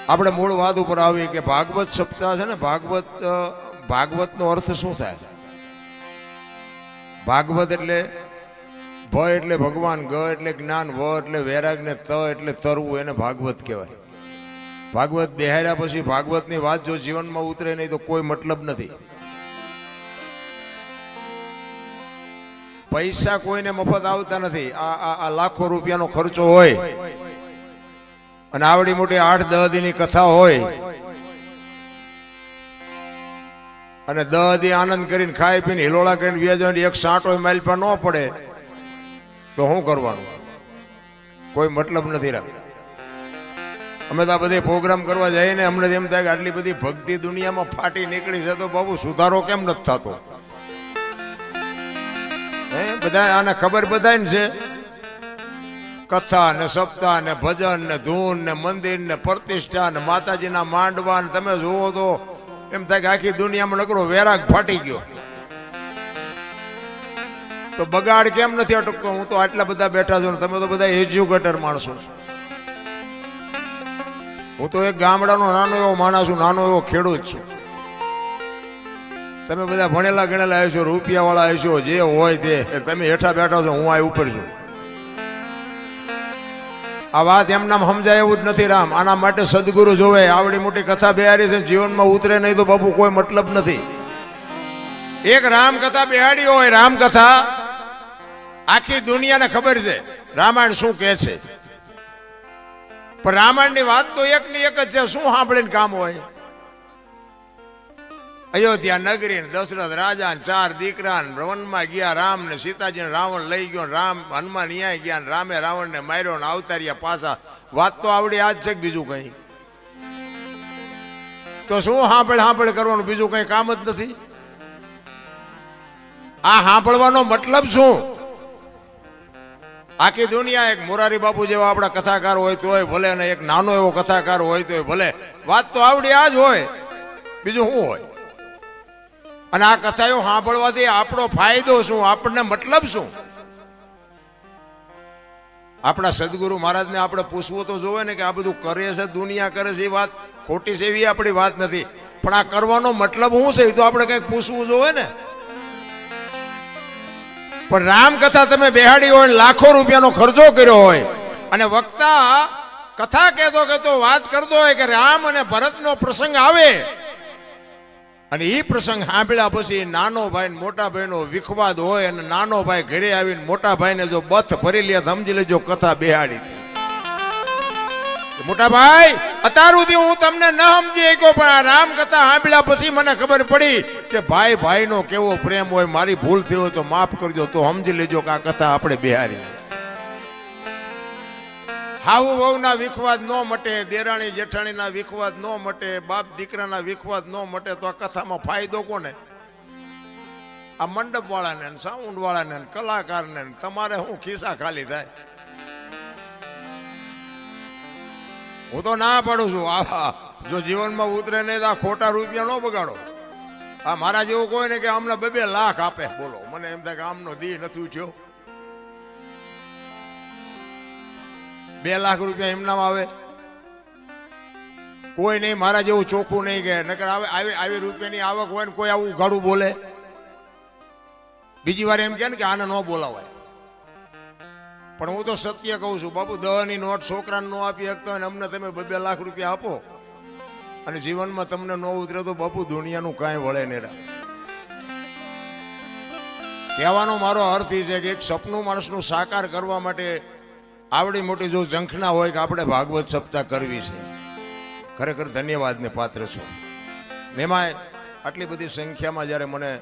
આપણે મૂળ વાત ઉપર આવી કે ભાગવત સપ્તાહ છે ને, ભાગવતનો અર્થ શું થાય? ભાગવત એટલે ભ એટલે ભગવાન, ગ એટલે જ્ઞાન, વ એટલે વૈરાગ ને ત એટલે તરવું, એને ભાગવત કહેવાય. ભાગવત બેહાર્યા પછી ભાગવતની વાત જો જીવનમાં ઉતરે નહીં તો કોઈ મતલબ નથી. પૈસા કોઈને મફત આવતા નથી. આ લાખો રૂપિયાનો ખર્ચો હોય અને આવડી મોટી 8-10 દીની કથા હોય અને 10 દી આનંદ કરીને ખાઈ પીને હિલોળા કરીને વ્યાજવાની એક સાંટો માઇલ પર ન પડે તો શું કરવાનું? કોઈ મતલબ નથી રાખતા. અમે તો આ બધે પ્રોગ્રામ કરવા જઈએ ને અમને એમ થાય કે આટલી બધી ભક્તિ દુનિયામાં ફાટી નીકળી છે તો બાબુ સુધારો કેમ નથી થતો? બધા આને ખબર બધાને છે. કથા ને સપ્તાહ ને ભજન ને ધૂન ને મંદિર ને પ્રતિષ્ઠા ને માતાજીના માંડવા ને તમે જુઓ તો એમ થાય કે આખી દુનિયામાં નકરો વૈરાગ ફાટી ગયો. તો બગાડ કેમ નથી અટકતો? હું તો આટલા બધા બેઠા છું ને તમે તો બધા એજ્યુકેટર માણસો. હું તો એક ગામડાનો નાનો એવો માણસ છું, નાનો એવો ખેડૂત છું. તમે બધા ભણેલા ગણેલા હશો, રૂપિયા વાળા હશો, જે હોય તે. તમે હેઠા બેઠા છો, હું આ ઉપર છું. આ વાત એમનામ સમજાય એવું જ નથી રામ. આના માટે સદગુરુ જોવે. આવડી મોટી કથા બેહાડી છે, જીવનમાં ઉતરે નહીં તો બાપુ કોઈ મતલબ નથી. એક રામકથા બેહાડી હોય, રામકથા આખી દુનિયાને ખબર છે રામાયણ શું કહે છે. પણ રામાયણની વાત તો એકની એક જ છે. શું સાંભળીને કામ હોય? અયોધ્યા નગરી દશરથ રાજા 4 દીકરા વનમાં ગયા. રામ ને સીતાજી રાવણ લઈ ગયો. રામ હનુમાન ન્યાય ગયા. રામે રાવણ ને માર્યો ને અવતાર્યા પાછા. વાત તો આવડી આજ છે કે બીજું કઈ? તો શું સાંભળ કરવાનું? બીજું કઈ કામ જ નથી. આ સાંભળવાનો મતલબ શું? આખી દુનિયા એક મોરારી બાપુ જેવા આપણા કથાકાર હોય તોય ભલે, અને એક નાનો એવો કથાકાર હોય તોય ભલે. વાત તો આવડી આ જ હોય, બીજું શું હોય? અને આ કથાઓ સાંભળવાથી આપણો ફાયદો શું? આપણને મતલબ શું? આપણા સદગુરુ મહારાજને આપણે પૂછવું તો જોવે ને કે આ બધું કરે છે, દુનિયા કરે છે, એ વાત ખોટી છે એવી આપણી વાત નથી. પણ આ કરવાનો મતલબ શું છે એ તો આપણે કંઈક પૂછવું જોવે ને. પણ રામકથા તમે બેહાડી હોય, લાખો રૂપિયાનો ખર્ચો કર્યો હોય અને વક્તા કથા કહેતો વાત કરતો હોય કે રામ અને ભરતનો પ્રસંગ આવે અને એ પ્રસંગ સાંભળ્યા પછી નાનો ભાઈ ને મોટા ભાઈનો વિખવાદ હોય અને નાનો ભાઈ ઘરે આવીને મોટા ભાઈને જો બથ ભરી લે, સમજી લેજો કથા બેહાડી. મોટા ભાઈ, અત્યાર સુધી હું તમને ન સમજી શક્યો, પણ આ રામ કથા સાંભળ્યા પછી મને ખબર પડી કે ભાઈ ભાઈનો કેવો પ્રેમ હોય. મારી ભૂલ થઈ હોય તો માફ કરજો. તો સમજી લેજો કે આ કથા આપણે બેહારી. હાઉ વહુના વિખવાદ ન મટે, દેરાણી જેઠાણીના વિખવાદ ન મટે, બાપ દીકરાના વિખવાદ ન મટે તો આ કથામાં ફાયદો કોને? આ મંડપ વાળાને, સાઉન્ડ વાળાને, કલાકારને. તમારે શું ખિસ્સા ખાલી થાય? હું તો ના પાડું છું. જો જીવનમાં ઉતરે નહીં તો આ ખોટા રૂપિયા ન બગાડો. આ મારા જેવું કોઈ ને કે અમને 2-2 લાખ આપે, બોલો. મને એમ થાય કે આમનો દી નથી ઉઠ્યો. 2 લાખ રૂપિયા એમનામ આવે? કોઈ નહીં મારા જેવું ચોખ્ખું નહીં કે નકર આવી રૂપિયાની આવક હોય ને કોઈ આવું ગાડું બોલે. બીજી વાર એમ કે ને કે આને ન બોલાવાય. પણ હું તો સત્ય કહું છું બાપુ. 10ની નોટ છોકરાને ન આપી શકતો હોય ને અમને તમે 2-2 લાખ રૂપિયા આપો અને જીવનમાં તમને ન ઉતરે તો બાપુ દુનિયાનું કાંઈ વળે નહીં. કહેવાનો મારો અર્થ એ છે કે એક સપનું માણસનું સાકાર કરવા માટે આવડી મોટી જો ઝંખના હોય કે આપણે ભાગવત સપ્તાહ કરવી છે, ખરેખર ધન્યવાદને પાત્ર છો. એમાંય આટલી બધી સંખ્યામાં જ્યારે મને,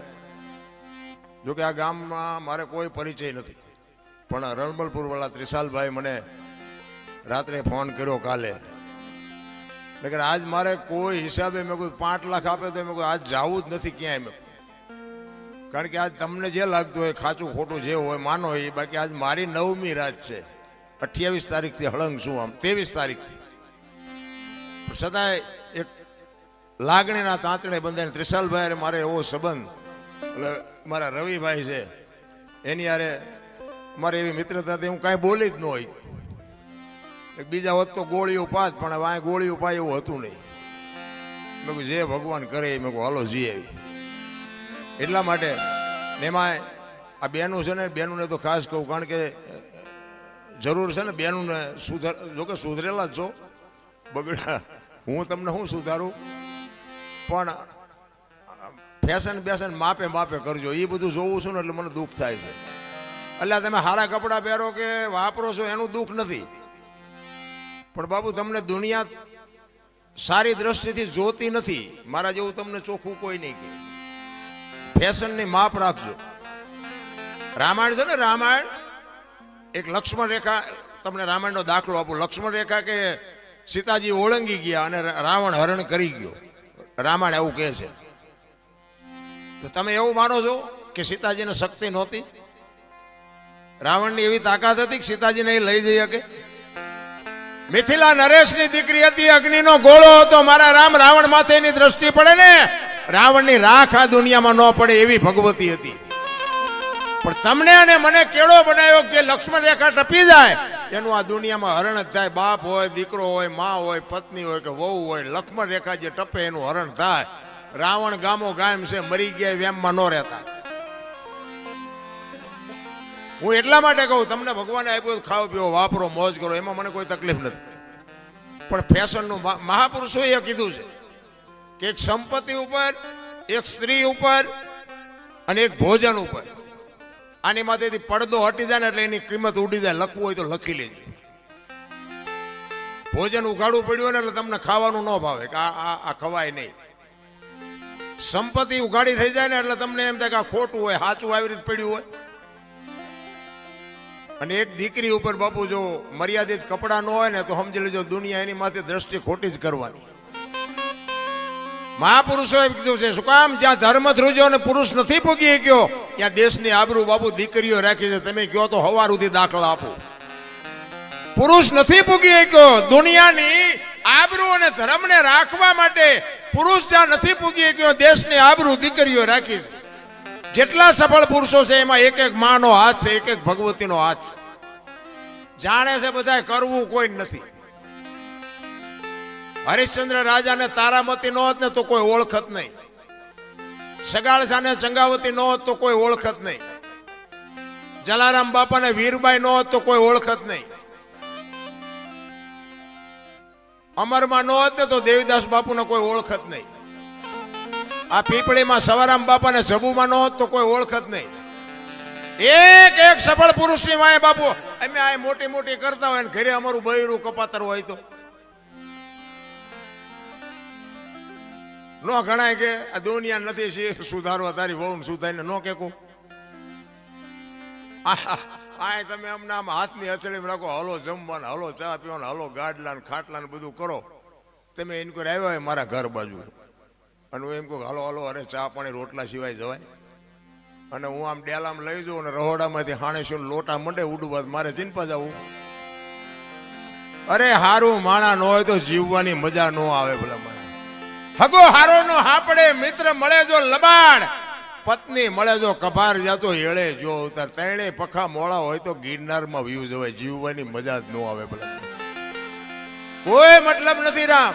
જો કે આ ગામમાં મારે કોઈ પરિચય નથી, પણ રણમલપુર વાળા ત્રિશાલભાઈ મને રાત્રે ફોન કર્યો કાલે. નકર આજ મારે કોઈ હિસાબે મેં કહ્યું 5 લાખ આપે તો મેં કહ્યું આજ જવું જ નથી ક્યાંય. કારણ કે આજ તમને જે લાગતું હોય ખાચું ખોટું જે હોય માનો એ. બાકી આજ મારી 9મી રાત છે. 28 તારીખથી હળંગ છું, આમ 23 તારીખથી. છતાંય એક લાગણીના તાંતણે બંધાઈને ત્રિશાલભાઈ મારે એવો સંબંધ, એટલે મારા રવિભાઈ છે એની યારે મારે એવી મિત્રતાથી હું કાંઈ બોલી જ ન હોય. બીજા હોત તો ગોળીઓ પાત, પણ હવે ગોળીઓ પાય એવું હતું નહીં. મેં કહ્યું જે ભગવાન કરે મેં કહું હાલો જી આવી. એટલા માટે એમાં આ બેનું છે ને, બેનુંને તો ખાસ કહું, કારણ કે જરૂર છે ને બેનુંને જોકે સુધરેલા જ છો, બગડા હું તમને શું સુધારું, પણ ફેશન બેશન માપે માપે કરજો. એ બધું જોવું છું ને એટલે મને દુઃખ થાય છે. એટલે તમે સારા કપડાં પહેરો કે વાપરો છો એનું દુઃખ નથી, પણ બાબુ તમને દુનિયા સારી દ્રષ્ટિથી જોતી નથી. મારા જેવું તમને ચોખ્ખું કોઈ નહીં કહે. ફેશનની માપ રાખજો. રામાયણ છે ને, રામાયણ એક લક્ષ્મણ રેખા, તમને રામાયણનો દાખલો આપું. લક્ષ્મણ રેખા કે સીતાજી ઓળંગી ગયા અને રાવણ હરણ કરી ગયો. રામાયણ એવું કહે છે. તો તમે એવું માનો છો કે સીતાજીને શક્તિ નહોતી? રાવણની એવી તાકાત હતી કે સીતાજીને એ લઈ જઈ શકે? મિથિલા નરેશની દીકરી હતી, અગ્નિનો ગોળો હતો. મારા રામ રાવણ માથે એની દ્રષ્ટિ પડે ને, રાવણની રાખ આ દુનિયામાં ન પડે એવી ભગવતી હતી. પણ તમને અને મને કેળો બનાવ્યો જે લક્ષ્મણ રેખા ટપી જાય એનું આ દુનિયામાં હરણ જ થાય. બાપ હોય, દીકરો હોય, માં હોય, પત્ની હોય કે વહુ હોય, લક્ષ્મણ રેખા જે ટપે એનું હરણ થાય. રાવણ ગામો ગામ છે, મરી ગયા વેમમાં ન રહેતા. હું એટલા માટે કહું, તમને ભગવાને આપ્યું ખાઓ પીઓ વાપરો મોજ કરો, એમાં મને કોઈ તકલીફ નથી. પણ ફેશનનું મહાપુરુષોએ કીધું છે કે એક સંપત્તિ ઉપર, એક સ્ત્રી ઉપર અને એક ભોજન ઉપર, આની માથેથી પડદો હટી જાય ને એટલે એની કિંમત ઉડી જાય. લખવું હોય તો લખી લેજો. ભોજન ઉઘાડવું પડ્યું ને એટલે તમને ખાવાનું ન ભાવે કે આ ખવાય નહીં. સંપત્તિ ઉઘાડી થઈ જાય ને એટલે તમને એમ થાય કે આ ખોટું હોય, સાચું આવી રીતે પડ્યું હોય. અને એક દીકરી ઉપર બાપુ જો મર્યાદિત કપડા ન હોય ને તો સમજી લેજો દુનિયા એની માથે દ્રષ્ટિ ખોટી જ કરવાની. મહાપુરુષોએ કીધું છે, શું કામ? જ્યાં ધર્મ ધ્રુજો અને પુરુષ નથી પૂગી ગયો ત્યાં દેશની આબરૂ બાપુ દીકરીઓ રાખી છે. તમે કહો તો હવાર સુધી દાખલા આપો. પુરુષ નથી પૂગી ગયો. દુનિયાની આબરૂ અને ધર્મને રાખવા માટે પુરુષ જ્યાં નથી પૂગી ગયો, દેશની આબરૂ દીકરીઓ રાખી છે. જેટલા સફળ પુરુષો છે એમાં એક એક માનો હાથ છે, એક એક ભગવતીનો હાથ છે. જાણે છે બધા, કરવું કોઈ નથી. હરિશ્ચંદ્ર રાજાને તારામતી ન હોત ને તો કોઈ ઓળખત નહીં. સગાળસાને ચંગાવતી ન હોત તો કોઈ ઓળખત નહીં. જલારામ બાપાને વીરબાઈ ન હોત તો કોઈ ઓળખત નહીં. અમરમાં ન હોત ને તો દેવીદાસ બાપુને કોઈ ઓળખત નહીં. આ પીપળીમાં સવારામ બાપાને જબુમાં ન હોત તો કોઈ ઓળખત નહીં. એક એક સફળ પુરુષની માએ બાપુ અમે આ મોટી મોટી કરતા હોય ને ઘરે અમારું બૈરું કપાતર હોય તો નો ગણાય કે આ દુનિયા નથી સુધારવા તારી વહુ સુધારીને નો કે આ તમે અમને આમ હાથની હથેળી રાખો, હલો જમવાના, હલો ચા પીવાના, હલો ગાડલા ને ખાટલા ને બધું કરો. તમે એમ કોઈ આવ્યા હોય મારા ઘર બાજુ અને હું એમ કહું હાલો હાલો, અરે ચા પાણી રોટલા સિવાય જવાય? અને હું આમ ડેલામ લઈ જાઉં અને રહોડામાંથી હાણેશું લોટા મંડે ઉડવા, મારે ચિંપા જવું? અરે હારું માણા ન હોય તો જીવવાની મજા ન આવે. ભલા માણા હગો હારો નો હાપડે, મિત્ર મળે જો લબાડ, પત્ની મળે જો કભાર જાતો હેળે જો ઉતાર. ત્રણે પખા મોળા હોય તો ગિરનારમાં વ્યૂ જવાય. જીવવાની મજા જ ન આવે. ભલા કોઈ મતલબ નથી રામ.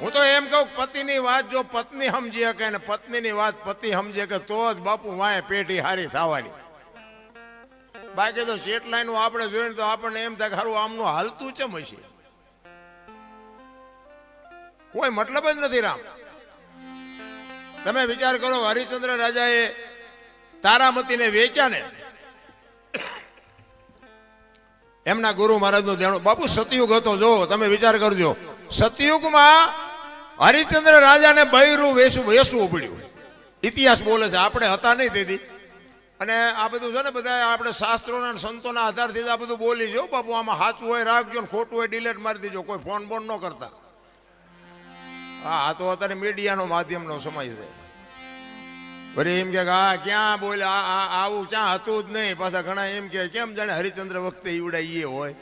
હું તો એમ કહું, પતિની વાત જો પત્ની સમજી શકે ને પત્નીની વાત પતિ સમજે કે તો જ બાપુ વાય પેટી હારી થવાની. બાકી તો સેટલાઈન આપણે જોઈને તો આપણને એમ થાય કે હારું આમનું હાલતું ચમ હશે. કોઈ મતલબ જ નથી રામ. તમે વિચાર કરો, હરિશ્ચંદ્ર રાજાએ તારામતીને વેચ્યા ને, એમના ગુરુ મહારાજનું દેણું. બાપુ સતયુગ હતો, જો તમે વિચાર કરજો. સતયુગમાં હરિશ્ચંદ્ર રાજાને બૈરું વેસવું પડ્યું. ઇતિહાસ બોલે છે, આપણે હતા નહીં તેથી. અને આ બધું છે ને બધા આપણે શાસ્ત્રોના સંતોના આધારથી આ બધું બોલી જો બાપુ. આમાં સાચું હોય રાખજો ને ખોટું હોય ડિલેટ મારી દેજો. કોઈ ફોન બોન ન કરતા. હા, આ તો અત્યારે મીડિયાનો માધ્યમનો સમય છે. વળી એમ કે હા ક્યાં બોલ્યા, આવું ક્યાં હતું જ નહીં. પાછા ઘણા એમ કે કેમ જાણે હરિશ્ચંદ્ર વખતે ઈવડાઈએ હોય.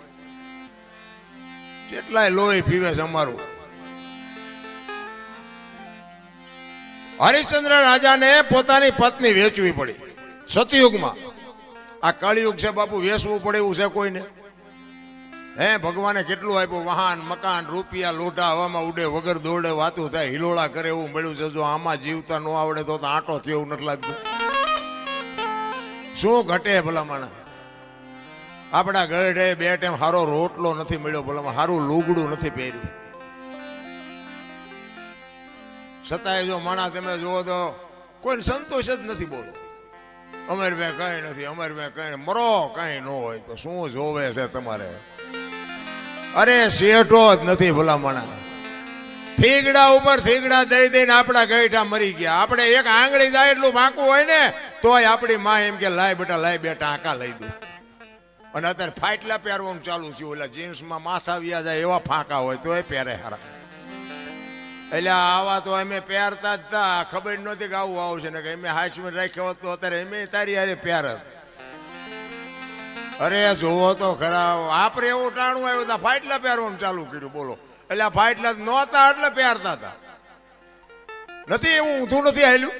કેટલાય લોહી પીવે છે અમારું. હરિશ્ચંદ્ર રાજાને પોતાની પત્ની વેચવી પડી સતયુગમાં. આ કળિયુગ છે બાપુ, વેચવું પડે એવું છે કોઈને? હે ભગવાને કેટલું આપ્યું, વાહન મકાન રૂપિયા લોટા હવામાં ઉડે વગર દોડે વાતું થાય હિલોળા કરે એવું મળ્યું છે. જો આમાં જીવતા ન આવડે તો આંટો થયો એવું નથી લાગતું. શું ઘટે ભલામણ? આપણા ઘરે બે ટાઈમ સારો રોટલો નથી મળ્યો, ભલામણ સારું લુગડું નથી પહેર્યું. છતાંય જો માણા તમે જુઓ તો કોઈ સંતોષ જ નથી. બોલો અમારે બે કઈ નથી, અમારે બે કઈ મરો કઈ ન હોય તો શું જોવે છે તમારે? અરે શેઠો જ નથી ભલામણા. થીગડા ઉપર થીગડા દઈ દઈને આપણા ગઈઠા મરી ગયા. આપણે એક આંગળી જાય એટલું વાંકું હોય ને તોય આપણી માં એમ કે લાય બેટા આંકા લઈ દઉં. અને અત્યારે ફાટલા પહેરવાનું ચાલુ છે. ઓલા જીન્સમાં માથા વ્યા જાય એવા ફાંકા હોય તોય પહેરે હારા. એટલે આવા તો અમે પહેરતા જ તા, ખબર નહોતી કે આવું આવશે ને કે અમે હાઈસ્પીડ રાખ્યો હોત તો અત્યારે અમે તારી હારે પહેરત. અરે જોવો તો ખરા, આપણે એવું ટાણું આવ્યું હતા ફાટલા પહેરવાનું ચાલુ કર્યું. બોલો એટલે આ ફાટલા નહોતા એટલે પહેરતા હતા. નથી એવું ઊંધું નથી આવેલું.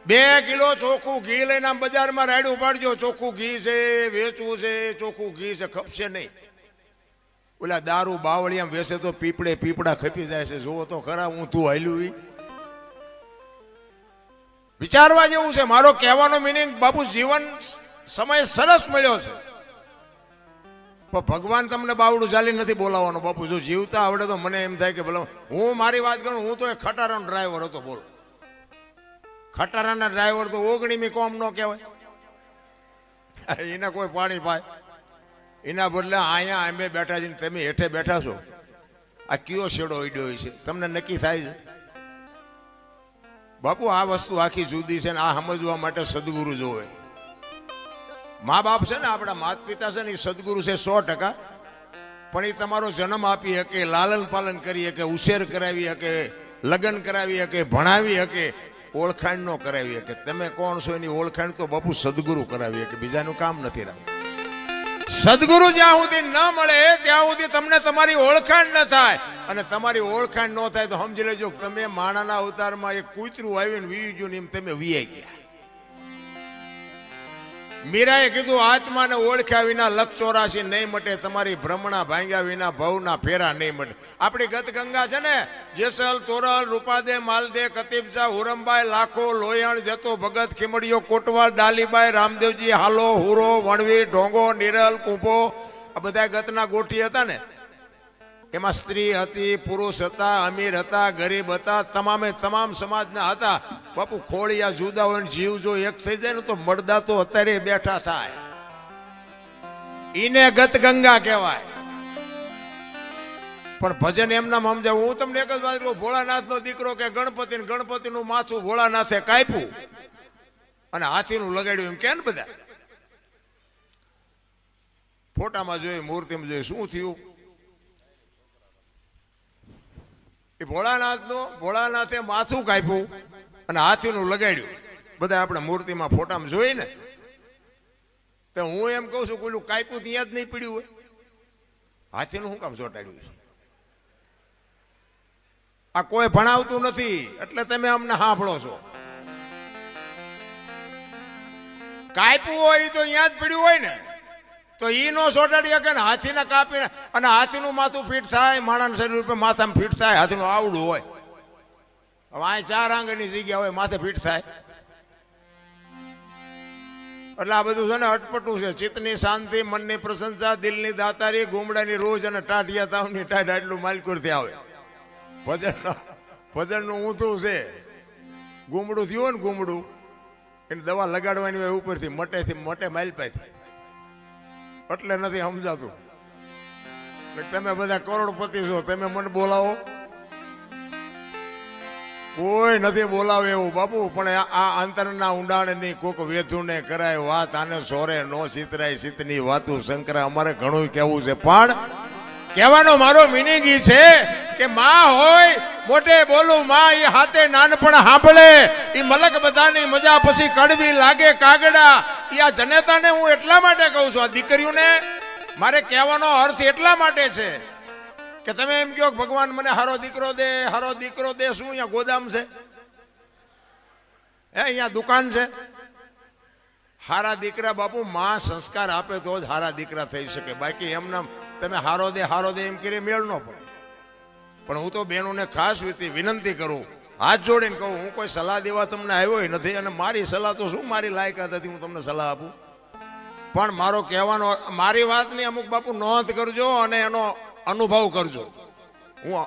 2 કિલો ચોખ્ખું ઘી લઈને આમ બજારમાં રાડ્યું પાડજો, ચોખ્ખું ઘી છે, વેચવું છે, ચોખ્ખું ઘી છે, ખપશે નહીં. ઓલા દારૂ બાવળિયામ વેસે તો પીપડા ખપી જાય છે. જોવો તો ખરા ઊંધું હાલ્યું. વિચારવા જેવું છે. મારો કહેવાનો મિનિંગ બાપુ જીવન સમય સરસ મળ્યો છે, પણ ભગવાન તમને બાવડું ચાલી નથી બોલાવવાનો. બાપુ જો જીવતા આવડે તો મને એમ થાય કે ભલે હું મારી વાત કરું, હું તો એક ખટારાનો ડ્રાઈવર હતો. બોલો ખટારાના ડ્રાઈવર તો 19મી કોમ ન કહેવાય. એને કોઈ પાણી પાય એના બદલે અહીંયા અમે બેઠા છીએ, તમે હેઠે બેઠા છો. આ કયો શેડો ઈડ્યો છે તમને નક્કી થાય છે? બાપુ આ વસ્તુ આખી જુદી છે ને આ સમજવા માટે સદગુરુ જોવે. મા બાપ છે ને, આપણા માતા પિતા છે ને, એ સદગુરુ છે 100%. પણ એ તમારો જન્મ આપી શકે, લાલન પાલન કરી શકે, ઉછેર કરાવી શકે, લગ્ન કરાવી શકે, ભણાવી શકે, ઓળખાણ ન કરાવી શકે. તમે કોણ છો એની ઓળખાણ તો બાપુ સદગુરુ કરાવી શકે, બીજાનું કામ નથી રાખવું. સદગુરુ જ્યાં સુધી ન મળે ત્યાં સુધી તમને તમારી ઓળખાણ ન થાય. અને તમારી ઓળખાણ ન થાય તો સમજી લેજો તમે માણાના અવતારમાં એક કૂતરું આવીને વીવી ગયું ને એમ તમે વીઆઈ ગયા. મીરાએ કીધું આત્માને ઓળખ્યા વિના 184 નહીં મટે, તમારી ભ્રમણા ભાંગ્યા વિના ભવના ફેરા નહીં મટે. આપણી ગત ગંગા છે ને, જેસલ તોરલ રૂપાદે માલદે કતીબજા હુરમબાઈ લાખો લોયણ જતો ભગત ખીમડીયો કોટવાલ ડાલીબાઈ રામદેવજી હાલો હુરો વણવીર ઢોંગો નિરલ કુંભો, આ બધા ગતના ગોઠી હતા ને. એમાં સ્ત્રી હતી, પુરુષ હતા, અમીર હતા, ગરીબ હતા, તમામે તમામ સમાજના હતા. બાપુ ખોળિયા જુદા હોય ને જીવ જો એક થઈ જાય ને તો મરદા તો અત્યારે બેઠા થાય. ઈને ગત ગંગા કહેવાય. પણ ભજન એમના સમજાવું. હું તમને એક જ વાત કહું, ભોળાનાથ નો દીકરો કે ગણપતિ નું માથું ભોળાનાથે કાપ્યું અને હાથીનું લગાડ્યું એમ કે ને બધા ફોટામાં જોઈ, મૂર્તિમાં જોઈ, શું થયું? એ ભોળાનાથે માથું કાપ્યું અને હાથીનું લગાડ્યું. બધા આપણે મૂર્તિમાં ફોટામાં જોઈ ને, તો હું એમ કહું છું પેલું કાપ્યું ત્યાં જ નહીં પડ્યું હોય, હાથીનું શું કામ ચોંટાડ્યું છે? આ કોઈ ભણાવતું નથી એટલે તમે અમને સાંભળો છો. કાપ્યું હોય તો અહીંયા જ પડ્યું હોય ને, તો ઈ નો ચોટાડી શકે ને. હાથીને કાપીને અને હાથીનું માથું ફીટ થાય, માણસ શરીર ઉપર માથામાં ફીટ થાય, હાથીનું આવડું હોય. હવે આ 4 આંગળની જગ્યા હોય, માથે ફીટ થાય. એટલે આ બધું છે ને અટપટું છે. ચિત્તની શાંતિ, મનની પ્રશંસા, દિલની દાતારી, ગુમડાની રોજ અને ટાઢિયા તાવની ટાઢ આટલું માલકુરથી આવે. ભજનનું ઊંધું છે. ગુમડું થયું ને, ગુમડું એને દવા લગાડવાની હોય ઉપરથી મટે માલપાથી, એટલે નથી સમજાતું. તમે બધા કરોડપતિ છો, તમે મને બોલાવો? કોઈ નથી બોલાવે એવું બાપુ. પણ આ અંતરના ઊંડાણની કોક વેધુને કરાય વાત, આને સોરે નો સિતરાય સિતની વાતું શંકરા. અમારે ઘણું કેવું છે, પણ કહેવાનો મારો મિનિંગ ઈ છે કે માં હોય મોટે બોલું, માં એ હાથે નાનપણ સાંભળે. એ મલક બધાની મજા પછી કડવી લાગે કાગડા. એ આ જનેતાને હું એટલા માટે કહું છું, આ દીકરીઓને મારે કહેવાનો અર્થ એટલા માટે છે કે તમે એમ કહો ભગવાન મને હારો દીકરો દે, હારો દીકરો દે. શું અહીંયા ગોદામ છે? હે અહીંયા દુકાન છે? હારા દીકરા બાપુ માં સંસ્કાર આપે તો જ હારા દીકરા થઈ શકે, બાકી એમના તમે હારો દે એમ કરી મેળ ન પડે. પણ હું તો બહેનોને ખાસ વિનંતી કરું, હાથ જોડીને કહું, હું કોઈ સલાહ દેવા તમને આવ્યો નથી, અને મારી સલાહ તો શું મારી લાયકાત હતી હું તમને સલાહ આપું. પણ મારો કહેવાનો, મારી વાતની અમુક બાપુ નોંધ કરજો અને એનો અનુભવ કરજો.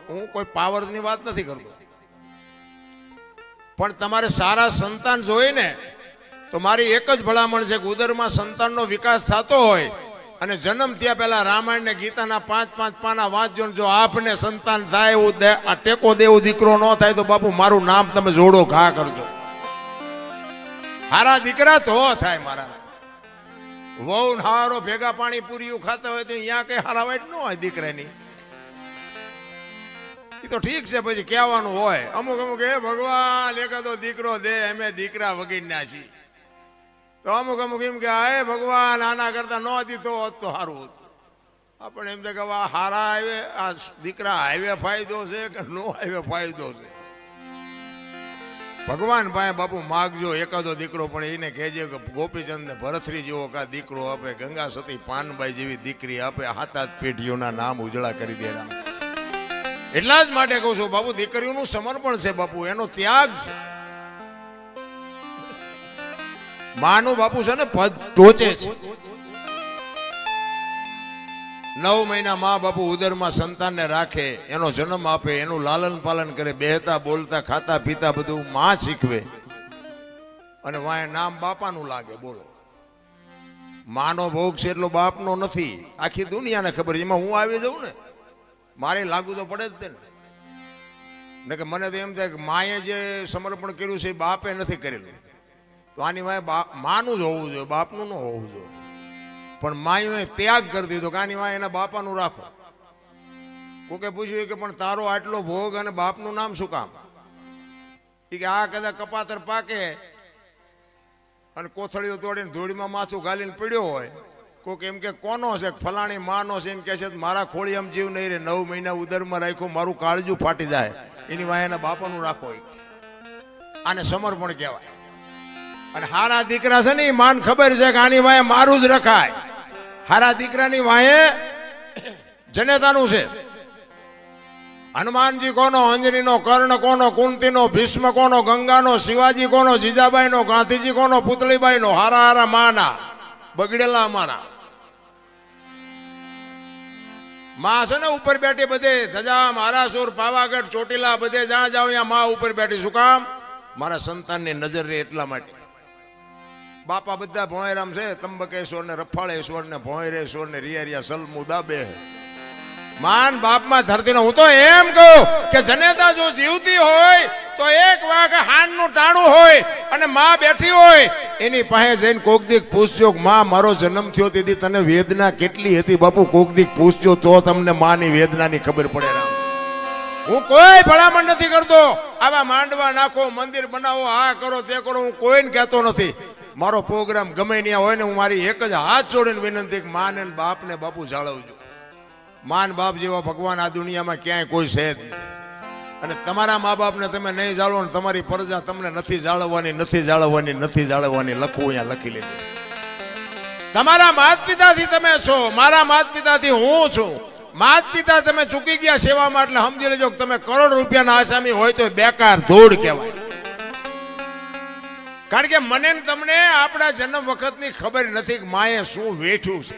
હું કોઈ પાવરની વાત નથી કરતો, પણ તમારે સારા સંતાન જોઈને તો મારી એક જ ભલામણ છે કે ઉદરમાં સંતાનનો વિકાસ થતો હોય અને જન્મ થયા પહેલા રામાયણ ને ગીતાના 5-5 પાના વાંચજો. જો આપને સંતાન થાય એવું આ ટેકો દેવું દીકરો ન થાય તો બાપુ મારું નામ તમે જોડો ઘા કરજો. હારા દીકરા તો થાય. મારા વહુ હારો ભેગા પાણી પૂરી ખાતા હોય તો અહીંયા કઈ હારા વાઈટ ન હોય દીકરાની. એ તો ઠીક છે, પછી કહેવાનું હોય અમુક એ ભગવાન એકાદો દીકરો દે, અમે દીકરા વગીરના છીએ. તો અમુક એમ કે હે ભગવાન આના કરતા ન દીધો હોત તો સારું હતું. આપણે એમ કે હારા આવે આ દીકરા હાઈવે ફાયદો છે કે નો હાઈવે ફાયદો છે. ભગવાન ભાઈ બાપુ માગજો એકાદો દીકરો, પણ એને કહેજે કે ગોપીચંદ ને ભરથરી જેવો કા દીકરો આપે, ગંગા સતી પાનબાઈ જેવી દીકરી આપે, હાથ પેઢીઓના નામ ઉજળા કરી દે રામ. એટલા જ માટે કહું છું બાપુ, દીકરીઓનું સમર્પણ છે બાપુ, એનો ત્યાગ છે. માનું બાપુ છે ને પદ ટોચે છે. 9 મહિના મા બાપુ ઉદરમાં સંતાનને રાખે, એનો જન્મ આપે, એનું લાલન પાલન કરે, બેહતા બોલતા ખાતા પીતા બધું માં શીખવે, અને વાય નામ બાપાનું લાગે. બોલો, માનો ભોગ છે એટલો બાપનો નથી. આખી દુનિયાને ખબર, એમાં હું આવી જાઉં ને મારે લાગુ તો પડે જ ને કે મને તો એમ થાય કે માએ જે સમર્પણ કર્યું છે એ બાપે નથી કરેલું, તો આની વાય માનું જ હોવું જોઈએ, બાપનું ન હોવું જોઈએ. પણ માએ ત્યાગ કરી દીધો કે આની વાય એના બાપાનું રાખો. કોકે પૂછ્યું કે પણ તારો આટલો ભોગ અને બાપનું નામ શું કામ? કે આ કદાચ કપાતર પાકે અને કોથળીઓ તોડીને ધૂળીમાં માથું ગાલીને પીડ્યો હોય, કોક એમ કે કોનો છે, ફલાણી માનો છે, એમ કે છે મારા ખોળી આમ જીવ નહીં રે, 9 મહિના ઉદરમાં રાખ્યો, મારું કાળજું ફાટી જાય, એની વાય એના બાપાનું રાખો. આને સમર્પણ કહેવાય. અને હારા દીકરા છે ને એ માન ખબર છે કે આની વાય મારું જ રખાય. હારા દીકરાની વાય જનેતાનું છે. હનુમાનજી કોનો, અંજનીનો, કર્ણ કોનો, કુંતીનો, ભીષ્મ કોનો, ગંગાનો, શિવાજી કોનો, જીજાબાઈનો, ગાંધીજી કોનો, પુતળીબાઈનો. હારા હારા માના બગડેલા અમારા માં છે ને ઉપર બેઠી બધે ધજા, મહારાસુર, પાવાગઢ, ચોટીલા બધે જ્યાં જાવ ત્યાં માં ઉપર બેઠી. શું કામ? મારા સંતાનની નજર રહે એટલા માટે. બાપા બધા ભોંયરામ છે, ત્રંબકેશ્વર ને રફાળેશ્વર ને ભોંયરેશ્વર ને રિયા સલમુદા બે માન બાપમાં ધરતીનો. હું તો એમ કહું કે જનેતા જો જીવતી હોય તો એક વાગ હાનનું ટાણું હોય અને માં બેઠી હોય એની પાસે જઈને કોક દીક પૂછજો, માં મારો જન્મ થયો તેથી તને વેદના કેટલી હતી બાપુ? કોક દીક પૂછજો તો તમને માની વેદનાની ખબર પડે. હું કોઈ ભલામણ નથી કરતો, આવા માંડવા નાખો, મંદિર બનાવો, આ કરો તે કરો, હું કોઈને કહેતો નથી. મારો પ્રોગ્રામ ગમે ત્યાં હોય ને હું મારી એક જ હાથ જોડીને વિનંતી કે માને બાપને બાપુ જાળવજો. માન બાપ જેવા ભગવાન આ દુનિયામાં ક્યાંય કોઈ છે જ નહીં. અને તમારા મા બાપને તમે નહીં જાળવો ને તમારી પ્રજા તમને નથી જાળવવાની લખવું અહીંયા લખી લેજો. તમારા માત પિતાથી તમે છો, મારા માત પિતાથી હું છું. માત પિતા તમે ચૂકી ગયા સેવામાં, એટલે સમજી લેજો તમે કરોડ રૂપિયાના આસામી હોય તો બેકાર ધૂળ કહેવાય. કારણ કે મને ને તમને આપણા જન્મ વખતની ખબર નથી કે માએ શું વેઠ્યું છે.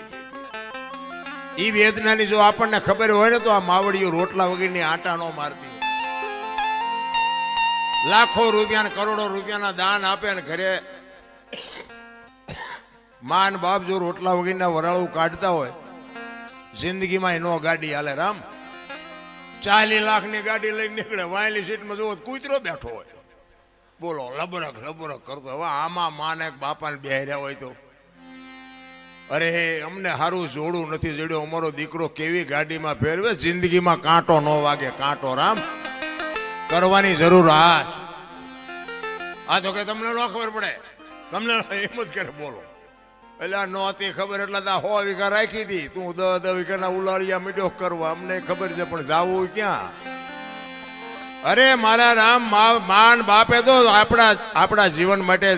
એ વેદનાની જો આપણને ખબર હોય ને તો આ માવડીઓ રોટલા વગરની આટા નો મારતી. લાખો રૂપિયા ને કરોડો રૂપિયાના દાન આપે ને ઘરે માન બાપ જો રોટલા વગરના વરાળું કાઢતા હોય, જિંદગીમાં નો ગાડી હાલે. રામ 40 લાખની ગાડી લઈને નીકળે, વાયલી સીટમાં જોવો કૂતરો બેઠો હોય. બોલો, લબરક કરતો. હવે આમાં માને બાપાને બેહર્યા હોય તો અરે અમને સારું જોડું નથી જડ્યો, અમારો દીકરો કેવી ગાડીમાં ફેરવે, જિંદગીમાં કાંટો ન વાગે. કાંટો રામ કરવાની જરૂર આ તો કે તમને ન ખબર પડે, તમને એમ જ કરે. બોલો, એટલે આ નહોતી ખબર એટલે 100 વીઘા રાખી હતી, તું 10 વીઘાના ઉલાળિયા મીડો કરવા. અમને ખબર છે પણ જાવું ક્યાં? અરે મારા રામ, માન બાપે તો આપણા જીવન માટે